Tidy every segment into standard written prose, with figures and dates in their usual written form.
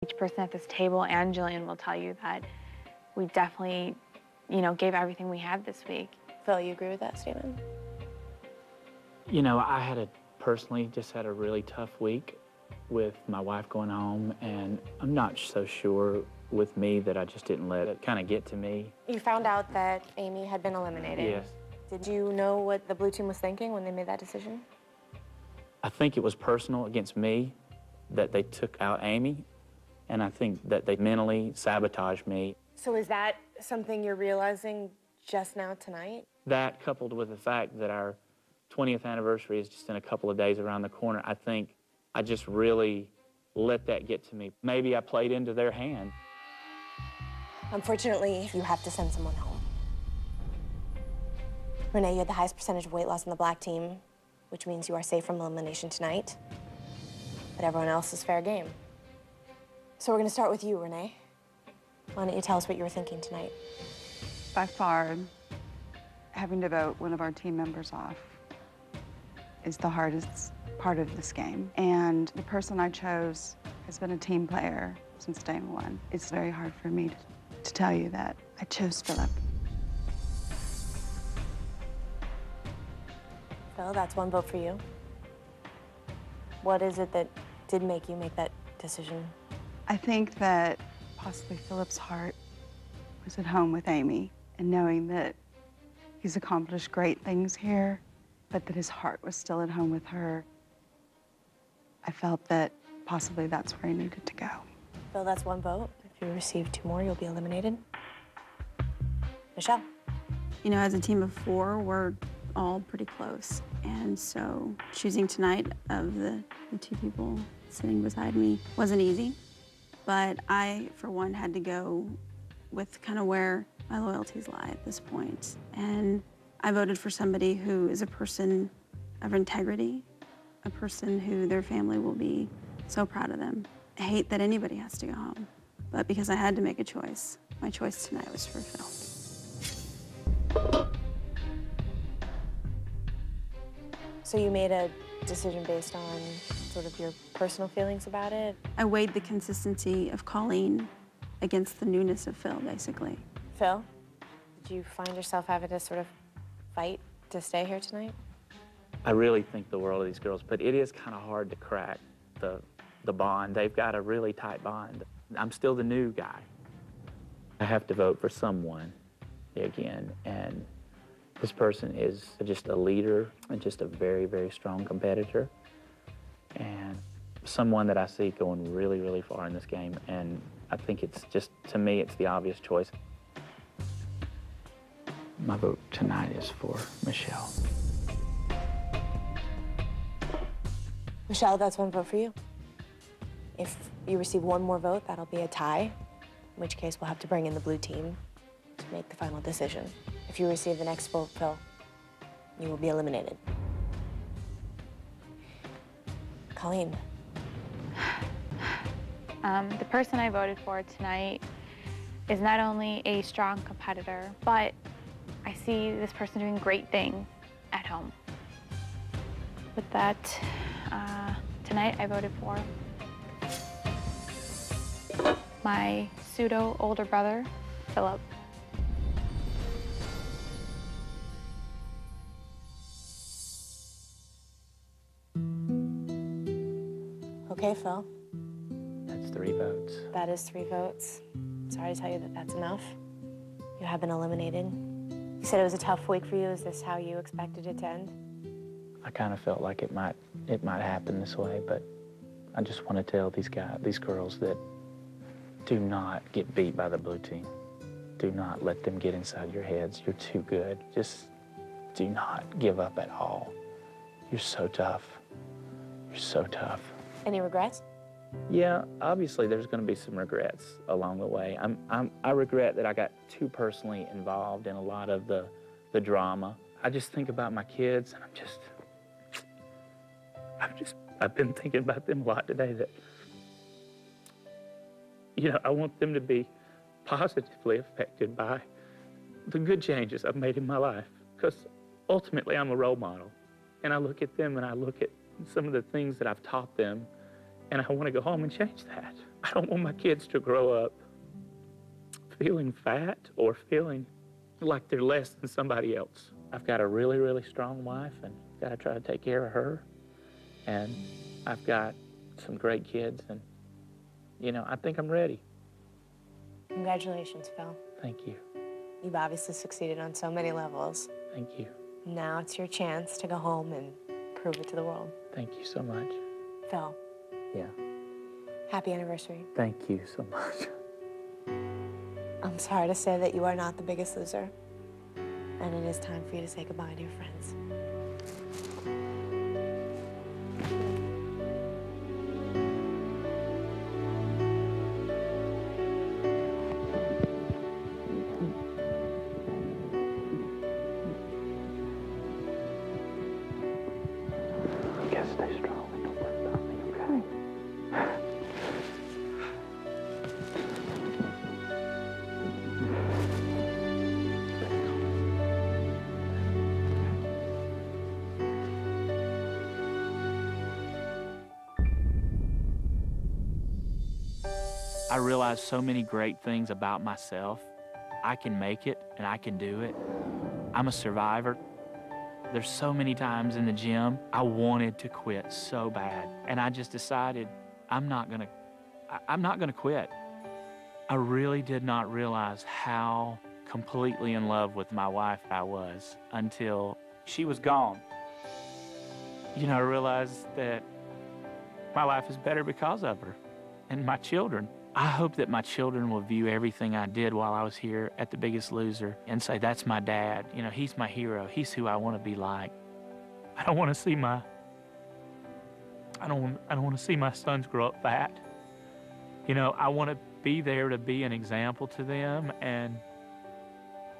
Each person at this table and Jillian will tell you that we definitely, gave everything we had this week. Phil, you agree with that statement? I personally just had a really tough week with my wife going home, and I'm not so sure with me that I just didn't let it kind of get to me. You found out that Amy had been eliminated. Yes. Did you know what the blue team was thinking when they made that decision? I think it was personal against me that they took out Amy, and I think that they mentally sabotaged me. So is that something you're realizing just now tonight? That, coupled with the fact that our 20th anniversary is just in a couple of days around the corner, I think I just really let that get to me. Maybe I played into their hand. Unfortunately, you have to send someone home. Renee, you had the highest percentage of weight loss on the black team, which means you are safe from elimination tonight. But everyone else is fair game. So we're gonna start with you, Renee. Why don't you tell us what you were thinking tonight? By far, having to vote one of our team members off is the hardest part of this game. And the person I chose has been a team player since day one. It's very hard for me to tell you that I chose Philip. Phil, that's one vote for you. What is it that did make you make that decision? I think that possibly Philip's heart was at home with Amy, and knowing that he's accomplished great things here, but that his heart was still at home with her, I felt that possibly that's where he needed to go. Phil, that's one vote. If you receive 2 more, you'll be eliminated. Michelle. As a team of 4, we're all pretty close. And so choosing tonight of the 2 people sitting beside me wasn't easy. But I, for one, had to go with kind of where my loyalties lie at this point. And I voted for somebody who is a person of integrity, a person who their family will be so proud of them. I hate that anybody has to go home, but because I had to make a choice, my choice tonight was for Phil. So you made a decision based on sort of your personal feelings about it? I weighed the consistency of Colleen against the newness of Phil, basically. Phil, did you find yourself having to sort of fight to stay here tonight? I really think the world of these girls, but it is kind of hard to crack the bond. They've got a really tight bond. I'm still the new guy. I have to vote for someone again, and this person is just a leader and just a very, very strong competitor, and someone that I see going really, really far in this game, and I think it's just, to me, it's the obvious choice. My vote tonight is for Michelle. Michelle, that's one vote for you. If you receive 1 more vote, that'll be a tie, in which case we'll have to bring in the blue team to make the final decision. If you receive the next vote, Phil, you will be eliminated. Colleen. The person I voted for tonight is not only a strong competitor, but I see this person doing great things at home. With that, tonight I voted for my pseudo older brother, Philip. Okay, Phil. That's 3 votes. That is 3 votes. Sorry to tell you that that's enough. You have been eliminated. You said it was a tough week for you. Is this how you expected it to end? I kind of felt like it might happen this way, but I just want to tell these girls that do not get beat by the blue team. Do not let them get inside your heads. You're too good. Just do not give up at all. You're so tough. You're so tough. Any regrets? Yeah, obviously there's going to be some regrets along the way. I regret that I got too personally involved in a lot of the drama. I just think about my kids, and I've been thinking about them a lot today, that, I want them to be positively affected by the good changes I've made in my life, because ultimately I'm a role model, and I look at them and I look at some of the things that I've taught them, And I want to go home and change that. I don't want my kids to grow up feeling fat or feeling like they're less than somebody else. I've got a really, really strong wife and got to try to take care of her. And I've got some great kids and, you know, I think I'm ready. Congratulations, Phil. Thank you. You've obviously succeeded on so many levels. Thank you. Now it's your chance to go home and prove it to the world. Thank you so much. Phil, Yeah. happy anniversary. Thank you so much. I'm sorry to say that you are not the biggest loser. And it is time for you to say goodbye to your friends. Yeah, stay strong and don't worry about me, okay? I realized so many great things about myself. I can make it and I can do it. I'm a survivor. There's so many times in the gym I wanted to quit so bad, and I just decided I'm not gonna quit. I really did not realize how completely in love with my wife I was until she was gone. You know, I realized that my life is better because of her and my children. I hope that my children will view everything I did while I was here at The Biggest Loser and say, that's my dad. You know, he's my hero. He's who I want to be like. I don't want to see my sons grow up fat. You know, I want to be there to be an example to them, and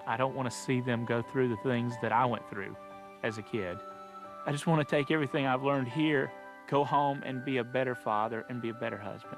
I don't want to see them go through the things that I went through as a kid. I just want to take everything I've learned here, go home and be a better father and be a better husband.